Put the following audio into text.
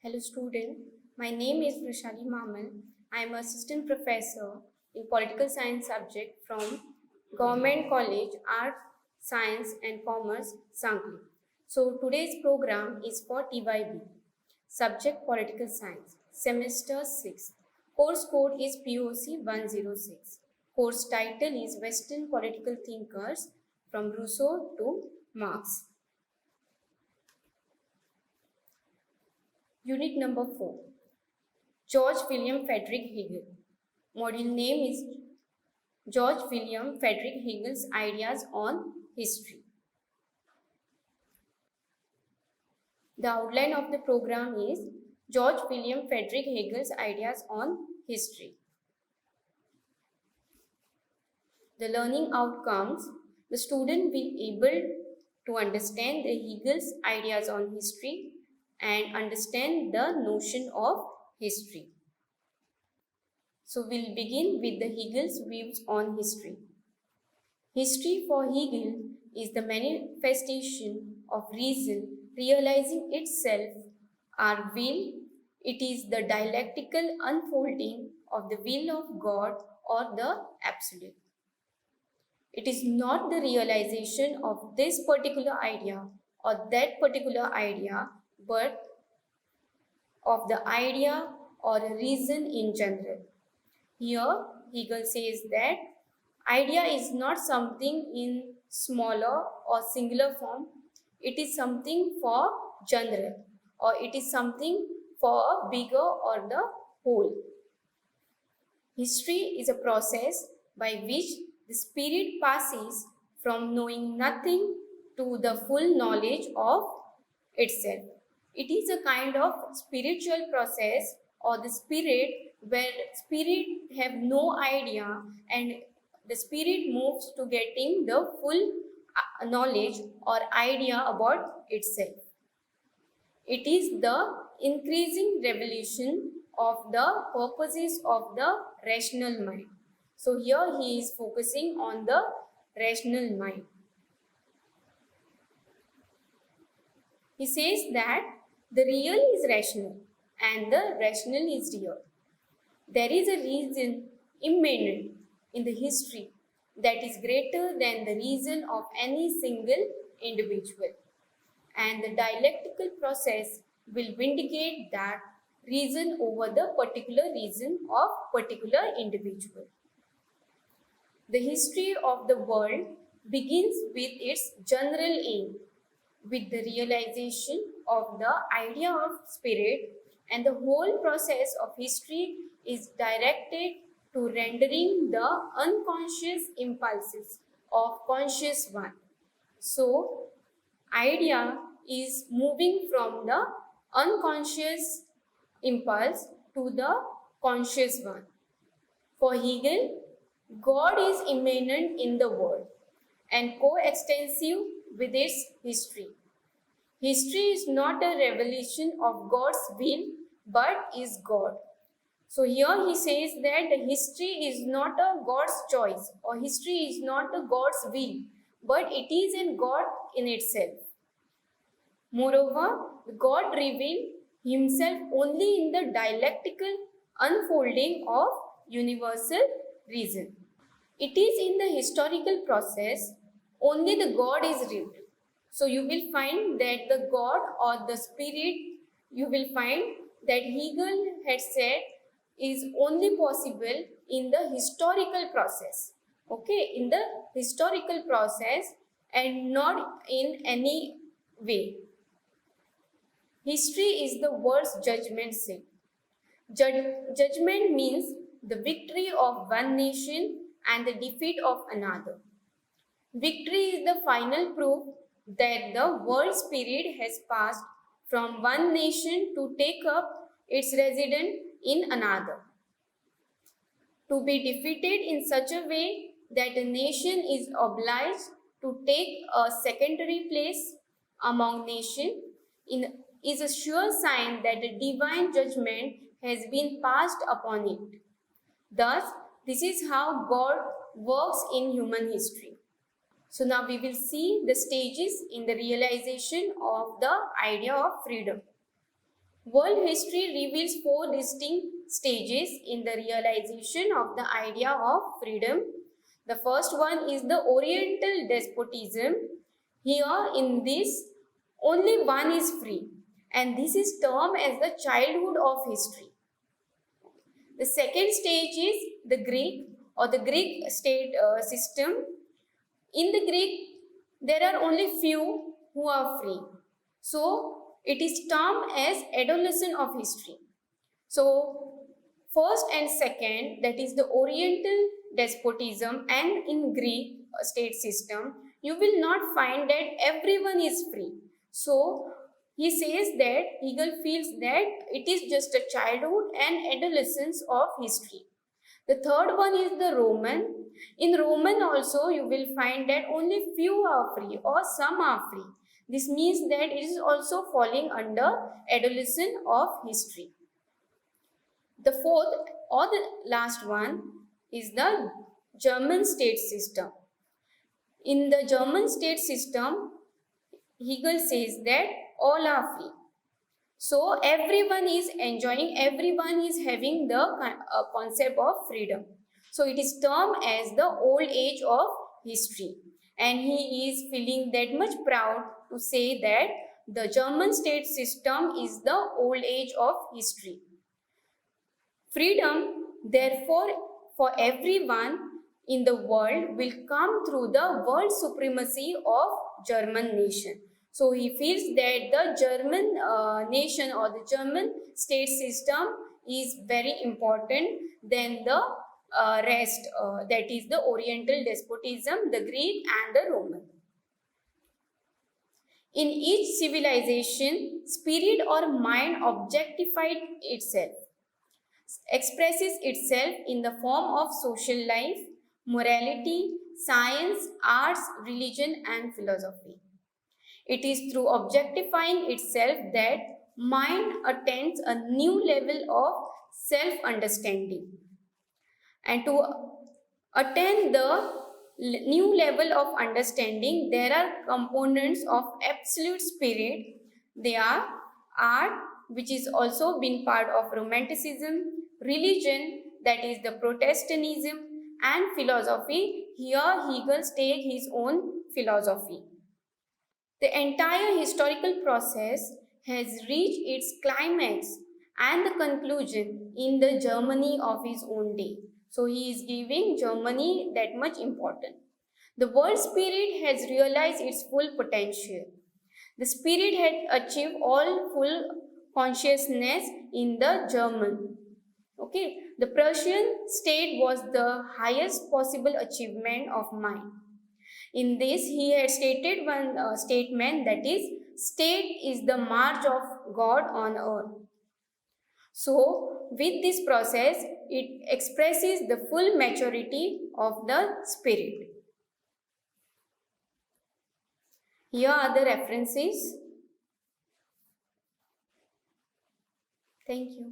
Hello student, my name is Vrishali Mamal. I am assistant professor in political science subject from Government College Art, Science and Commerce, Sangli. So today's program is for TYB, subject political science, semester 6. Course code is POC 106. Course title is Western Political Thinkers from Rousseau to Marx. Unit number 4. George William Friedrich Hegel. Module name is George William Friedrich Hegel's Ideas on History. The outline of the program is George William Friedrich Hegel's Ideas on History. The learning outcomes, the student will be able to understand the Hegel's ideas on history and understand the notion of history. So we'll begin with the Hegel's views on history. History for Hegel is the manifestation of reason realizing itself, our will. It is the dialectical unfolding of the will of God or the Absolute. It is not the realization of this particular idea or that particular idea, but of the idea or a reason in general. Here, Hegel says that idea is not something in smaller or singular form. It is something for general, or it is something for a bigger or the whole. History is a process by which the spirit passes from knowing nothing to the full knowledge of itself. It is a kind of spiritual process or the spirit where spirit have no idea and the spirit moves to getting the full knowledge or idea about itself. It is the increasing revelation of the purposes of the rational mind. So here he is focusing on the rational mind. He says that the real is rational and the rational is real. There is a reason immanent in the history that is greater than the reason of any single individual. And the dialectical process will vindicate that reason over the particular reason of particular individual. The history of the world begins with its general aim, with the realization of the idea of spirit, and the whole process of history is directed to rendering the unconscious impulses of conscious one. So, idea is moving from the unconscious impulse to the conscious one. For Hegel, God is immanent in the world and coextensive with its history. History is not a revelation of God's will, but is God. So here he says that history is not a God's choice or history is not a God's will, but it is in God in itself. Moreover, God revealed himself only in the dialectical unfolding of universal reason. It is in the historical process only the God is revealed. So you will find that the God or the spirit, you will find that Hegel had said is only possible in the historical process. Okay, in the historical process and not in any way. History is the world's judgment seat. Judgment means the victory of one nation and the defeat of another. Victory is the final proof that the world spirit has passed from one nation to take up its residence in another. To be defeated in such a way that a nation is obliged to take a secondary place among nations is a sure sign that a divine judgment has been passed upon it. Thus, this is how God works in human history. So now we will see the stages in the realization of the idea of freedom. World history reveals four distinct stages in the realization of the idea of freedom. The first one is the Oriental despotism. Here in this, only one is free, and this is termed as the childhood of history. The second stage is the Greek or the Greek state system. In the Greek, there are only few who are free. So, it is termed as adolescent of history. So, first and second, that is the Oriental despotism, and in Greek state system, you will not find that everyone is free. So, he says that Hegel feels that it is just a childhood and adolescence of history. The third one is the Roman. In Roman also you will find that only few are free or some are free. This means that it is also falling under adolescence of history. The fourth or the last one is the German state system. In the German state system, Hegel says that all are free. So everyone is enjoying, everyone is having the concept of freedom. So it is termed as the old age of history. And he is feeling that much proud to say that the German state system is the old age of history. Freedom, therefore, for everyone in the world will come through the world supremacy of German nation. So he feels that the German nation or the German state system is very important than the rest, that is the Oriental despotism, the Greek and the Roman. In each civilization, spirit or mind objectified itself, expresses itself in the form of social life, morality, science, arts, religion and philosophy. It is through objectifying itself that mind attains a new level of self-understanding. And to attain the new level of understanding, there are components of absolute spirit. They are art, which is also been part of Romanticism, religion, that is the Protestantism, and philosophy. Here Hegel takes his own philosophy. The entire historical process has reached its climax and the conclusion in the Germany of his own day. So he is giving Germany that much importance. The world spirit has realized its full potential. The spirit had achieved all full consciousness in the German. Okay, the Prussian state was the highest possible achievement of mind. In this, he had stated one statement, that is, state is the march of God on earth. So, with this process, it expresses the full maturity of the spirit. Here are the references. Thank you.